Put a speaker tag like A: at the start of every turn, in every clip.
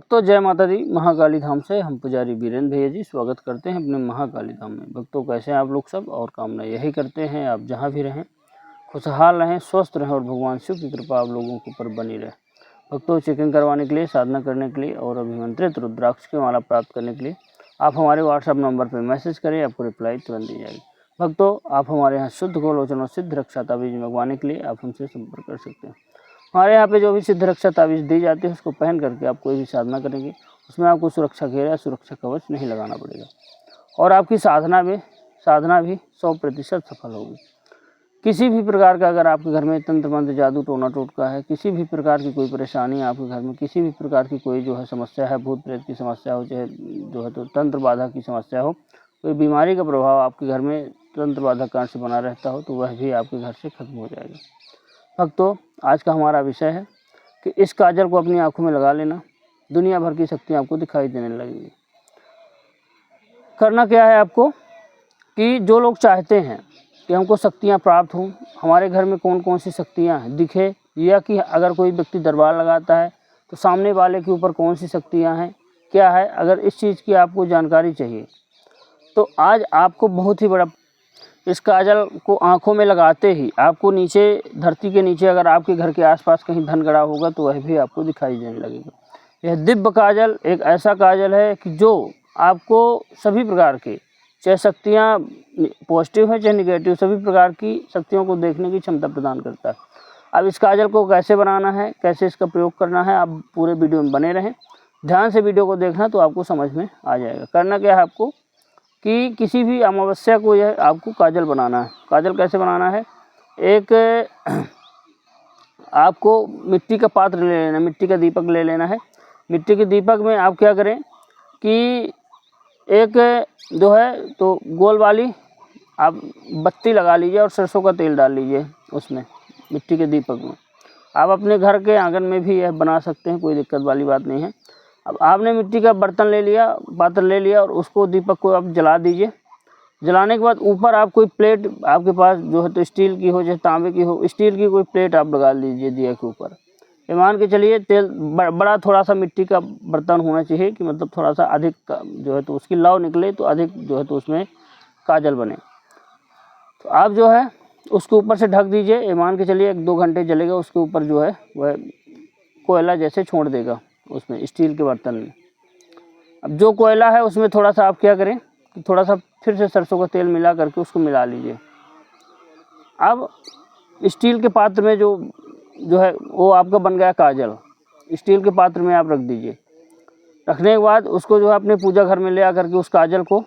A: तो जय माता दी। महाकाली धाम से हम पुजारी वीरेंद्र भैया जी स्वागत करते हैं अपने महाकाली धाम में। भक्तों, कैसे हैं आप लोग सब? और कामना यही करते हैं आप जहां भी रहें खुशहाल रहें, स्वस्थ रहें और भगवान शिव की कृपा आप लोगों के ऊपर बनी रहे। भक्तों, चेकिंग करवाने के लिए, साधना करने के लिए और अभिमंत्रित रुद्राक्ष की माला प्राप्त करने के लिए आप हमारे व्हाट्सएप नंबर पर मैसेज करें, आपको रिप्लाई तुरंत दी जाएगी। भक्तों, आप हमारे यहाँ शुद्ध गोलोचन और सिद्ध रक्षा ताबीज मंगवाने के लिए आप हमसे संपर्क कर सकते हैं। हमारे यहाँ पे जो भी सिद्ध रक्षा ताबीज़ दी जाती है उसको पहन करके आप कोई भी साधना करेंगे, उसमें आपको सुरक्षा घेरा या सुरक्षा कवच नहीं लगाना पड़ेगा और आपकी साधना भी 100% सफल होगी। किसी भी प्रकार का अगर आपके घर में तंत्र मंत्र जादू टोना टोटका है, किसी भी प्रकार की कोई परेशानी है आपके घर में, किसी भी प्रकार की कोई जो है समस्या है, भूत प्रेत की समस्या हो, चाहे जो है तो तंत्र बाधा की समस्या हो, कोई बीमारी का प्रभाव आपके घर में तंत्र बाधा कारण से बना रहता हो, तो वह भी आपके घर से खत्म हो जाएगा। भक्तों, आज का हमारा विषय है कि इस काजल को अपनी आंखों में लगा लेना, दुनिया भर की शक्तियाँ आपको दिखाई देने लगेंगी। करना क्या है आपको कि जो लोग चाहते हैं कि हमको शक्तियाँ प्राप्त हों, हमारे घर में कौन कौन सी शक्तियाँ हैं दिखे, या कि अगर कोई व्यक्ति दरबार लगाता है तो सामने वाले के ऊपर कौन सी शक्तियाँ हैं, क्या है, अगर इस चीज़ की आपको जानकारी चाहिए तो आज आपको बहुत ही बड़ा, इस काजल को आँखों में लगाते ही आपको नीचे, धरती के नीचे अगर आपके घर के आसपास कहीं धन गड़ा होगा तो वह भी आपको दिखाई देने लगेगा। यह दिव्य काजल एक ऐसा काजल है कि जो आपको सभी प्रकार के, चाहे शक्तियाँ पॉजिटिव हैं चाहे निगेटिव, सभी प्रकार की शक्तियों को देखने की क्षमता प्रदान करता है। अब इस काजल को कैसे बनाना है, कैसे इसका प्रयोग करना है, आप पूरे वीडियो में बने रहें, ध्यान से वीडियो को देखना तो आपको समझ में आ जाएगा। करना क्या है आपको कि किसी भी अमावस्या को यह आपको काजल बनाना है। काजल कैसे बनाना है, एक आपको मिट्टी का पात्र ले लेना, मिट्टी का दीपक ले लेना है। मिट्टी के दीपक में आप क्या करें कि एक जो है तो गोल वाली आप बत्ती लगा लीजिए और सरसों का तेल डाल लीजिए उसमें, मिट्टी के दीपक में। आप अपने घर के आंगन में भी यह बना सकते हैं, कोई दिक्कत वाली बात नहीं है। अब आपने मिट्टी का बर्तन ले लिया, पात्र ले लिया और उसको, दीपक को आप जला दीजिए। जलाने के बाद ऊपर आप कोई प्लेट आपके पास जो है तो स्टील की हो, चाहे तांबे की हो, स्टील की कोई प्लेट आप लगा लीजिए दिया के ऊपर। ये मान के चलिए तेल बड़ा थोड़ा सा मिट्टी का बर्तन होना चाहिए कि मतलब थोड़ा सा अधिक जो है तो उसकी लौ निकले, तो अधिक जो है तो उसमें काजल बने। तो आप जो है उसके ऊपर से ढक दीजिए। ये मान के चलिए 1-2 घंटे जलेगा, उसके ऊपर जो है वह कोयला जैसे छोड़ देगा उसमें, स्टील के बर्तन में। अब जो कोयला है उसमें थोड़ा सा आप क्या करें कि थोड़ा सा फिर से सरसों का तेल मिला करके उसको मिला लीजिए। अब स्टील के पात्र में जो है वो आपका बन गया काजल, स्टील के पात्र में आप रख दीजिए। रखने के बाद उसको जो है अपने पूजा घर में ले आ करके उस काजल को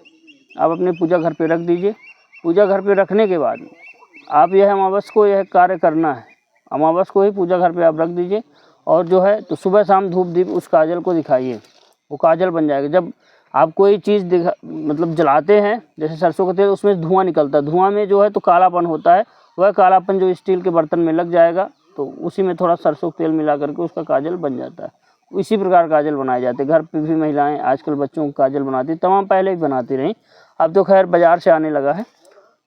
A: आप अपने पूजा घर पे रख दीजिए। पूजा घर पे रखने के बाद आप यह अमावस्या को यह कार्य करना है, अमावस्या को ही पूजा घर पे आप रख दीजिए और जो है तो सुबह शाम धूप दीप उस काजल को दिखाइए, वो काजल बन जाएगा। जब आप कोई चीज़ मतलब जलाते हैं, जैसे सरसों का तेल, उसमें धुआं निकलता है, धुआं में जो है तो कालापन होता है, वह कालापन जो स्टील के बर्तन में लग जाएगा तो उसी में थोड़ा सरसों का तेल मिला करके उसका काजल बन जाता है। इसी प्रकार काजल बनाए जाते हैं। घर पे भी महिलाएं आजकल बच्चों को काजल बनाती, तमाम पहले भी बनाती रहीं, अब तो खैर बाज़ार से आने लगा है।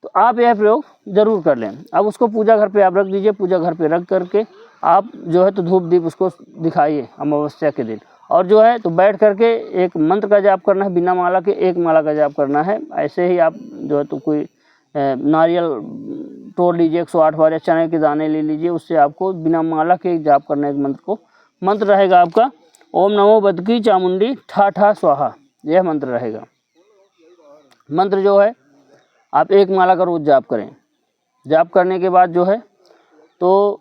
A: तो आप यह प्रयोग ज़रूर कर लें। अब उसको पूजा घर पे आप रख दीजिए। पूजा घर पे रख करके आप जो है तो धूप दीप उसको दिखाइए अमावस्या के दिन, और जो है तो बैठ करके एक मंत्र का जाप करना है, बिना माला के 1 माला का जाप करना है। ऐसे ही आप जो है तो कोई नारियल तोड़ लीजिए 108 बार, या चने के दाने ले लीजिए, उससे आपको बिना माला के जाप करना है। एक मंत्र को, मंत्र रहेगा आपका ओम नमो बदकी चामुंडी ठा ठा स्वाहा, यह मंत्र रहेगा। मंत्र जो है आप 1 माला का रोज़ जाप करें। जाप करने के बाद जो है तो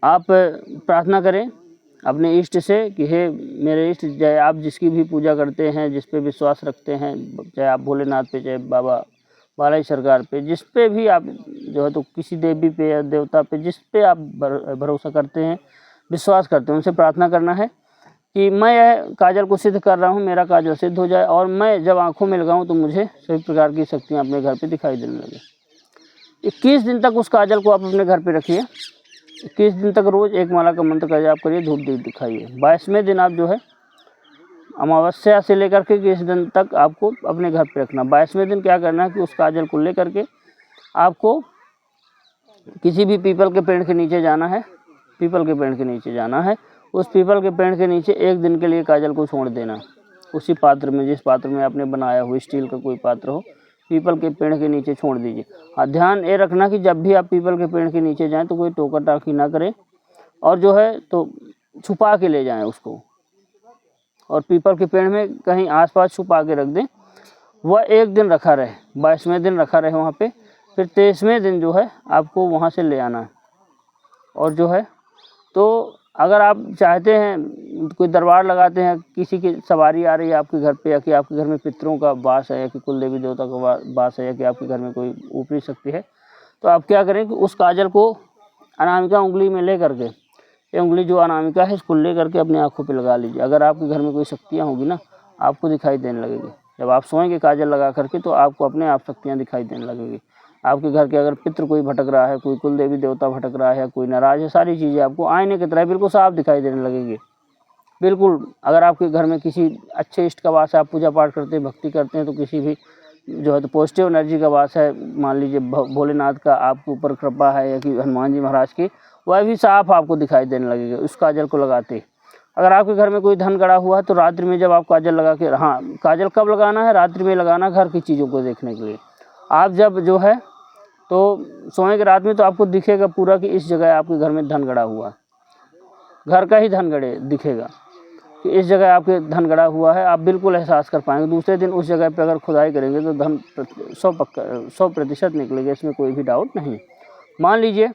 A: आप प्रार्थना करें अपने इष्ट से कि हे मेरे इष्ट, चाहे आप जिसकी भी पूजा करते हैं, जिस पे विश्वास रखते हैं, चाहे आप भोलेनाथ पे, चाहे बाबा बालाई सरकार पे, जिस पे भी आप जो है तो किसी देवी पे या देवता पे, जिस पे आप भरोसा करते हैं, विश्वास करते हैं, उनसे प्रार्थना करना है कि मैं यह काजल को सिद्ध कर रहा हूँ, मेरा काजल सिद्ध हो जाए और मैं जब आँखों में लगाऊँ तो मुझे सभी प्रकार की शक्तियाँ अपने घर पे दिखाई देने लगे। 21 दिन तक उस काजल को आप अपने घर पे रखिए। 21 दिन तक रोज़ 1 माला का मंत्र का जाप करिए, धूप दीप दिखाइए। 22वें दिन आप जो है अमावस्या से लेकर के 21 दिन तक आपको अपने घर पे रखना। 22वें दिन क्या करना है कि उस काजल को ले करके आपको किसी भी पीपल के पेड़ के नीचे जाना है, पीपल के पेड़ के नीचे जाना है, उस पीपल के पेड़ के नीचे 1 दिन के लिए काजल को छोड़ देना। उसी पात्र में, जिस पात्र में आपने बनाया हो, स्टील का कोई पात्र हो, पीपल के पेड़ के नीचे छोड़ दीजिए। हाँ, ध्यान ये रखना कि जब भी आप पीपल के पेड़ के नीचे जाएं तो कोई टोका टाकी ना करें, और जो है तो छुपा के ले जाएं उसको, और पीपल के पेड़ में कहीं आसपास छुपा के रख दें। वह 1 दिन रखा रहे, 22वें दिन रखा रहे वहाँ पे, फिर 23वें दिन जो है आपको वहाँ से ले आना है। और जो है तो अगर आप चाहते हैं, कोई दरबार लगाते हैं, किसी की सवारी आ रही है आपके घर पे, या कि आपके घर में पितरों का वास है, या कि कुल देवी देवता का वास है, या कि आपके घर में कोई ऊपरी शक्ति है, तो आप क्या करें कि उस काजल को अनामिका उंगली में ले करके, ये उंगली जो अनामिका है इसको ले करके अपनी आँखों पे लगा लीजिए। अगर आपके घर में कोई शक्तियाँ होगी ना, आपको दिखाई देने लगेगी। जब आप सोएंगे काजल लगा करके तो आपको अपने आप शक्तियाँ दिखाई देने लगेगी। आपके घर के अगर पितृ कोई भटक रहा है, कोई कुल देवी देवता भटक रहा है, कोई नाराज है, सारी चीज़ें आपको आईने की तरह बिल्कुल साफ दिखाई देने लगेगी। बिल्कुल, अगर आपके घर में किसी अच्छे इष्ट का वास है, आप पूजा पाठ करते हैं, भक्ति करते हैं, तो किसी भी जो है तो पॉजिटिव एनर्जी का वास है, मान लीजिए भोलेनाथ का आपके ऊपर कृपा है, या कि हनुमान जी महाराज की, वह भी साफ आपको दिखाई देने लगेगा उस काजल को लगाते। अगर आपके घर में कोई धन गड़ा हुआ है तो रात्रि में जब आप काजल लगा के, हाँ, काजल कब लगाना है? रात्रि में लगाना, घर की चीज़ों को देखने के लिए। आप जब जो है तो सोएंगे रात में तो आपको दिखेगा पूरा कि इस जगह आपके घर में धन गड़ा हुआ है, घर का ही धन गड़े दिखेगा कि इस जगह आपके धन गड़ा हुआ है। आप बिल्कुल एहसास कर पाएंगे। दूसरे दिन उस जगह पे अगर खुदाई करेंगे तो धन 100% निकलेगा, इसमें कोई भी डाउट नहीं। मान लीजिए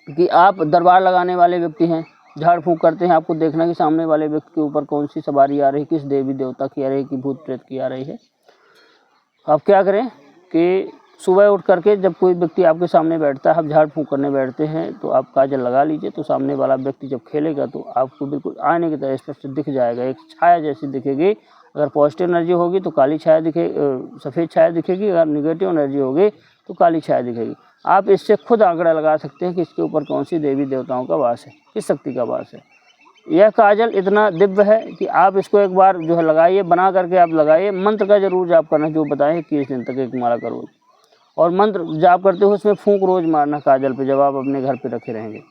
A: कि आप दरबार लगाने वाले व्यक्ति हैं, झाड़ फूँक करते हैं, आपको देखना कि सामने वाले व्यक्ति के ऊपर कौन सी सवारी आ रही है, किस देवी देवता की आ रही है, कि भूत प्रेत की आ रही है। आप क्या करें कि सुबह उठ करके जब कोई व्यक्ति आपके सामने बैठता है, आप झाड़ फूँक करने बैठते हैं, तो आप काजल लगा लीजिए। तो सामने वाला व्यक्ति जब खेलेगा तो आपको बिल्कुल आईने की तरह स्पष्ट दिख जाएगा, एक छाया जैसी दिखेगी। अगर पॉजिटिव एनर्जी होगी तो काली छाया सफ़ेद छाया दिखेगी, अगर निगेटिव एनर्जी होगी तो काली छाया दिखेगी। आप इससे खुद आंकड़ा लगा सकते हैं कि इसके ऊपर कौन सी देवी देवताओं का वास है, किस शक्ति का वास है। यह काजल इतना दिव्य है कि आप इसको एक बार जो है लगाइए, बना करके आप लगाइए। मंत्र का जरूर जाप करना, जो बताएं 21 दिन तक एक माला करो, और मंत्र जाप करते हो उसमें फूंक रोज मारना काजल पे, जब आप अपने घर पे रखे रहेंगे।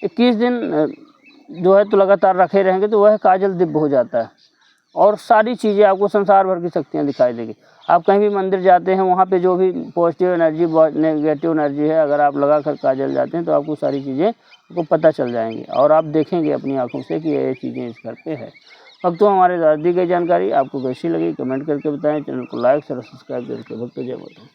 A: 21 दिन जो है तो लगातार रखे रहेंगे तो वह काजल दिव्य हो जाता है, और सारी चीज़ें आपको संसार भर की शक्तियाँ दिखाई देगी। आप कहीं भी मंदिर जाते हैं, वहाँ पे जो भी पॉजिटिव एनर्जी नेगेटिव एनर्जी है, अगर आप लगा कर काजल जाते हैं तो आपको सारी चीज़ें आपको पता चल जाएंगी, और आप देखेंगे अपनी आँखों से कि ये चीज़ें इस घर पे है। भक्तों, हमारे द्वारा दी गई जानकारी आपको कैसी लगी कमेंट करके बताएं। चैनल को लाइक और सब्सक्राइब करके भक्तों जय माता।